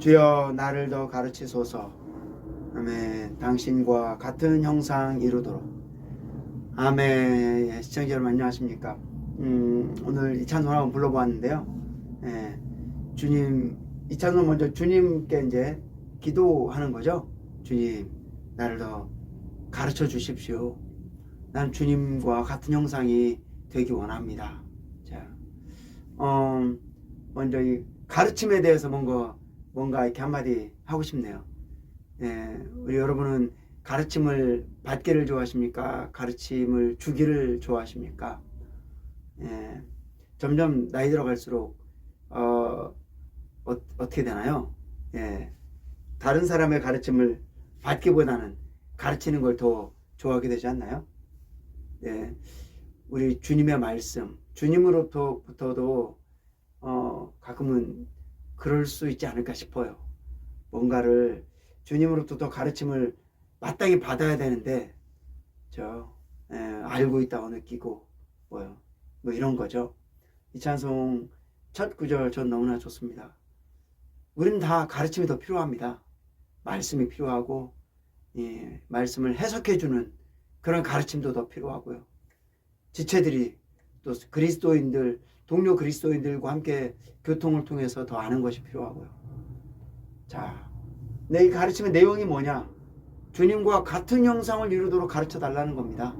주여 나를 더 가르치소서. 아멘. 당신과 같은 형상 이루도록. 아멘. 예, 시청자 여러분 안녕하십니까. 오늘 이 찬송 한번 불러보았는데요. 예, 주님, 이 찬송 먼저 주님께 이제 기도하는 거죠. 주님, 나를 더 가르쳐 주십시오. 난 주님과 같은 형상이 되기 원합니다. 자, 먼저 이 가르침에 대해서 뭔가 이렇게 한마디 하고 싶네요. 예, 우리 여러분은 가르침을 받기를 좋아하십니까? 가르침을 주기를 좋아하십니까? 예, 점점 나이 들어갈수록 어떻게 되나요? 예, 다른 사람의 가르침을 받기보다는 가르치는 걸 더 좋아하게 되지 않나요? 예, 우리 주님의 말씀, 주님으로부터도 가끔은 그럴 수 있지 않을까 싶어요. 뭔가를 주님으로부터 더 가르침을 마땅히 받아야 되는데 알고 있다고 느끼고 뭐 이런 거죠. 이 찬송 첫 구절 전 너무나 좋습니다. 우리는 다 가르침이 더 필요합니다. 말씀이 필요하고 말씀을 해석해주는 그런 가르침도 더 필요하고요. 지체들이 또 그리스도인들, 동료 그리스도인들과 함께 교통을 통해서 더 아는 것이 필요하고요. 자, 내 이 가르침의 내용이 뭐냐? 주님과 같은 형상을 이루도록 가르쳐 달라는 겁니다.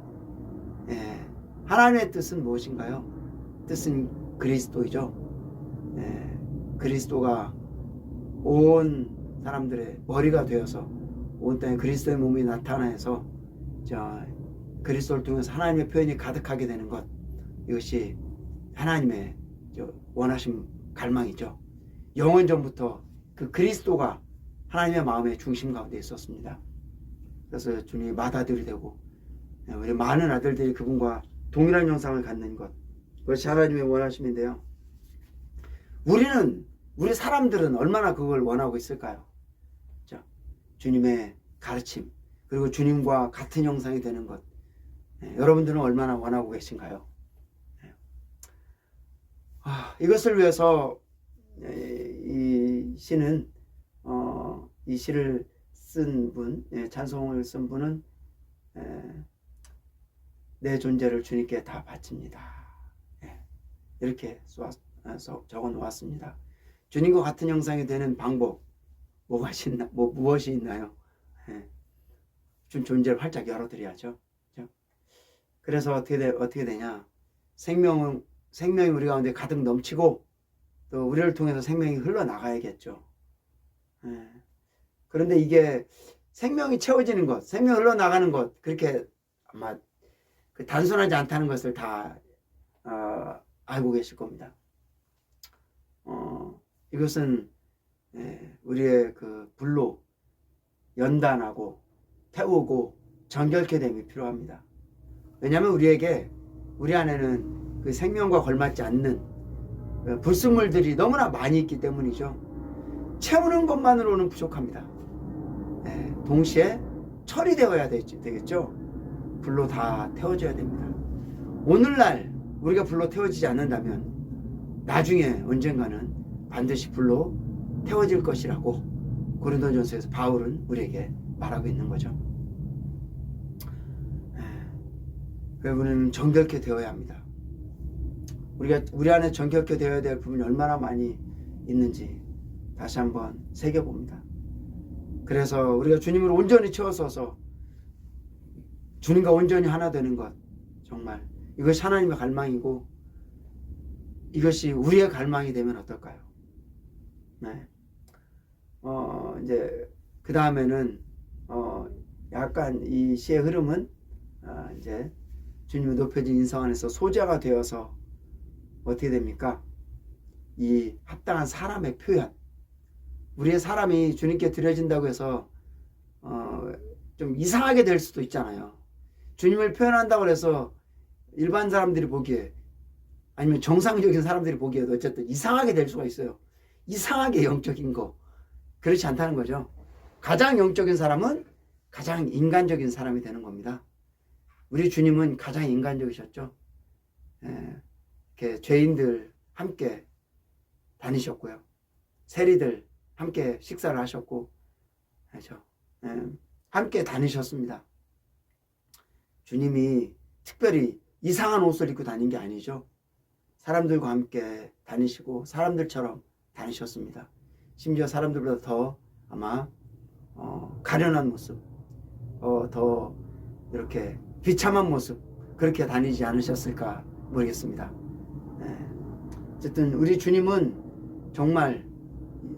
예, 하나님의 뜻은 무엇인가요? 뜻은 그리스도이죠. 예, 그리스도가 온 사람들의 머리가 되어서 온 땅에 그리스도의 몸이 나타나서 그리스도를 통해서 하나님의 표현이 가득하게 되는 것, 이것이 하나님의 원하신 갈망이죠. 영원 전부터 그 그리스도가 하나님의 마음의 중심 가운데 있었습니다. 그래서 주님이 맏아들이 되고 우리 많은 아들들이 그분과 동일한 형상을 갖는 것, 그것이 하나님의 원하심인데요. 우리 사람들은 얼마나 그걸 원하고 있을까요? 주님의 가르침, 그리고 주님과 같은 형상이 되는 것, 여러분들은 얼마나 원하고 계신가요? 이것을 위해서 이 시는 이 시를 쓴 분, 찬송을 쓴 분은 내 존재를 주님께 다 바칩니다. 이렇게 적어 놓았습니다. 주님과 같은 형상이 되는 방법 무엇이 있나요? 준 존재를 활짝 열어드려야죠. 그래서 어떻게 되냐? 생명이 우리 가운데 가득 넘치고 또 우리를 통해서 생명이 흘러나가야겠죠. 그런데 이게 생명이 채워지는 것, 생명이 흘러나가는 것, 그렇게 아마 단순하지 않다는 것을 다 알고 계실 겁니다. 이것은 우리의 그 불로 연단하고 태우고 정결케 됨이 필요합니다. 왜냐하면 우리 안에는 그 생명과 걸맞지 않는 불순물들이 너무나 많이 있기 때문이죠. 채우는 것만으로는 부족합니다. 동시에 처리되어야 되겠죠. 불로 다 태워져야 됩니다. 오늘날 우리가 불로 태워지지 않는다면 나중에 언젠가는 반드시 불로 태워질 것이라고 고린도전서에서 바울은 우리에게 말하고 있는 거죠. 우리는 정결케 되어야 합니다. 우리 안에 정결케 되어야 될 부분이 얼마나 많이 있는지 다시 한번 새겨봅니다. 그래서 우리가 주님을 온전히 채워서서 주님과 온전히 하나 되는 것, 정말 이것이 하나님의 갈망이고 이것이 우리의 갈망이 되면 어떨까요? 이제 그 다음에는 약간 이 시의 흐름은 이제 주님의 높여진 인성 안에서 소자가 되어서 어떻게 됩니까? 이 합당한 사람의 표현, 우리의 사람이 주님께 드려진다고 해서 좀 이상하게 될 수도 있잖아요. 주님을 표현한다고 해서 일반 사람들이 보기에 아니면 정상적인 사람들이 보기에도 어쨌든 이상하게 될 수가 있어요. 이상하게 영적인 거, 그렇지 않다는 거죠. 가장 영적인 사람은 가장 인간적인 사람이 되는 겁니다. 우리 주님은 가장 인간적이셨죠. 이렇게 죄인들 함께 다니셨고요. 세리들 함께 식사를 하셨고, 그렇죠? 함께 다니셨습니다. 주님이 특별히 이상한 옷을 입고 다닌 게 아니죠. 사람들과 함께 다니시고 사람들처럼 다니셨습니다. 심지어 사람들보다 더 아마 가련한 모습, 더 이렇게 비참한 모습, 그렇게 다니지 않으셨을까 모르겠습니다. 어쨌든 우리 주님은 정말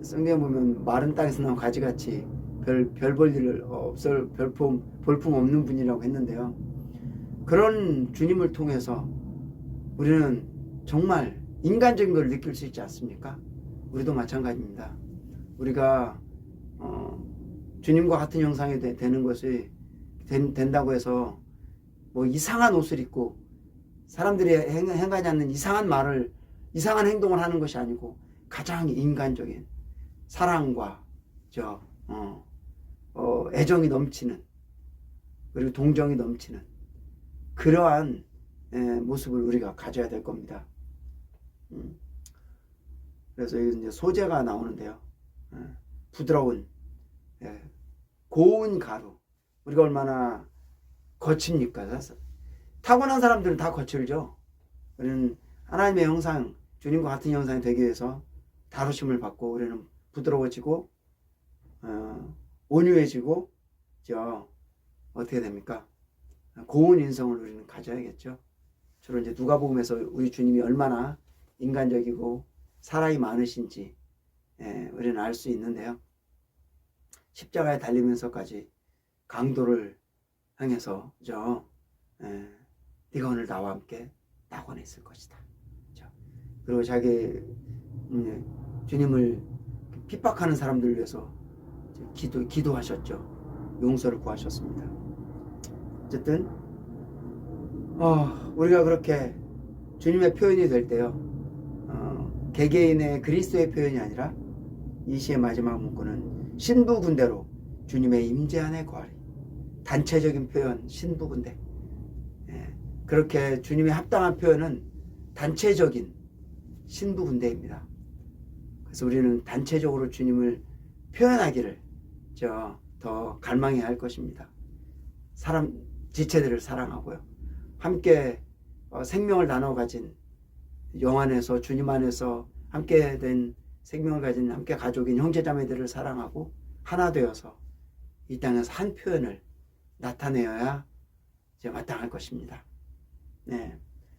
성경에 보면 마른 땅에서 나온 가지같이 별 볼 일 없을 볼품 없는 분이라고 했는데요. 그런 주님을 통해서 우리는 정말 인간적인 걸 느낄 수 있지 않습니까? 우리도 마찬가지입니다. 우리가 주님과 같은 형상이 되는 것이 된다고 해서 뭐 이상한 옷을 입고 사람들이 행하지 않는 이상한 말을, 이상한 행동을 하는 것이 아니고 가장 인간적인 사랑과 애정이 넘치는, 그리고 동정이 넘치는 그러한 모습을 우리가 가져야 될 겁니다. 그래서 이제 소재가 나오는데요. 부드러운 고운 가루. 우리가 얼마나 거칩니까? 타고난 사람들은 다 거칠죠. 우리는 하나님의 형상, 주님과 같은 형상이 되기 위해서 다루심을 받고 우리는 부드러워지고 온유해지고 어떻게 됩니까? 고운 인성을 우리는 가져야겠죠. 주로 이제 누가복음에서 우리 주님이 얼마나 인간적이고 사랑이 많으신지 우리는 알 수 있는데요. 십자가에 달리면서까지 강도를 향해서 네가 오늘 나와 함께 낙원에 있을 것이다. 그리고 자기 주님을 핍박하는 사람들을 위해서 기도하셨죠. 용서를 구하셨습니다. 어쨌든 우리가 그렇게 주님의 표현이 될 때요, 개개인의 그리스도의 표현이 아니라 이 시의 마지막 문구는 신부군대로 주님의 임재 안에 거하리. 단체적인 표현, 신부군대. 그렇게 주님의 합당한 표현은 단체적인 신부군대입니다. 그래서 우리는 단체적으로 주님을 표현하기를 더 갈망해야 할 것입니다. 지체들을 사랑하고요. 함께 생명을 나눠 가진 영 안에서, 주님 안에서 함께 된 생명을 가진 함께 가족인 형제자매들을 사랑하고 하나 되어서 이 땅에서 한 표현을 나타내어야 마땅할 것입니다.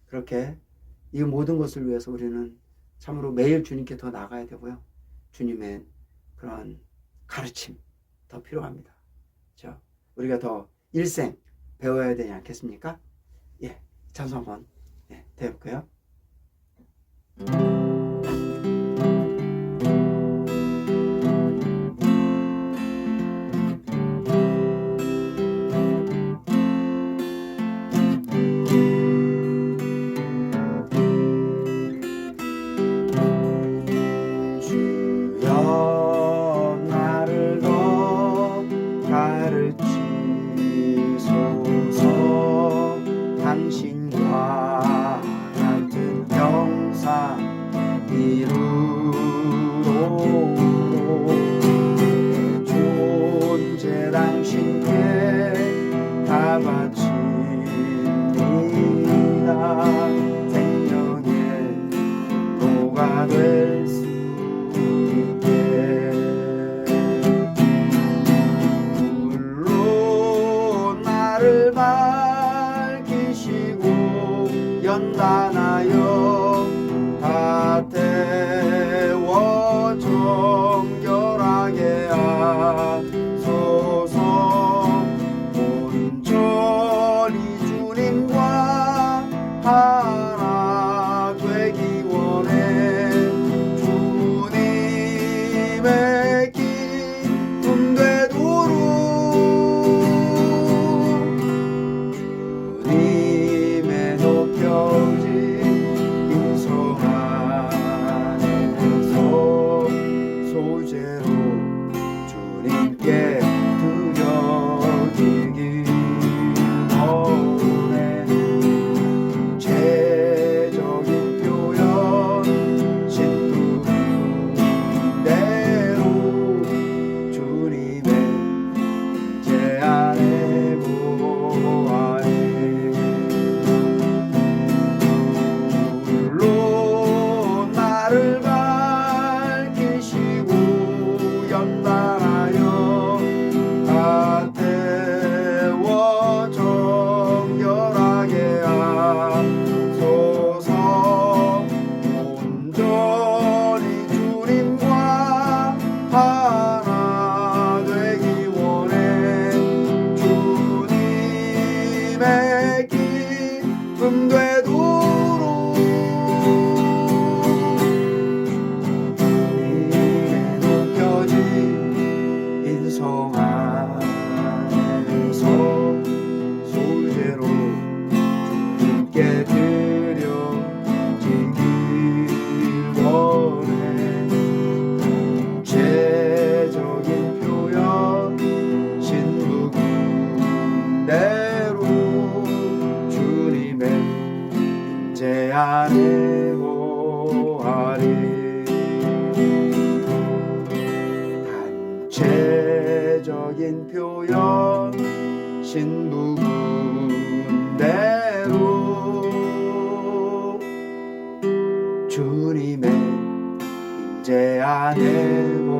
그렇게 이 모든 것을 위해서 우리는 참으로 매일 주님께 더 나아가야 되고요. 주님의 그런 가르침 더 필요합니다. 우리가 더 일생 배워야 되지 않겠습니까? 찬송 한번 해볼까요? 당신과 같은 확인 표현 신부군대로 주님의 임재 안에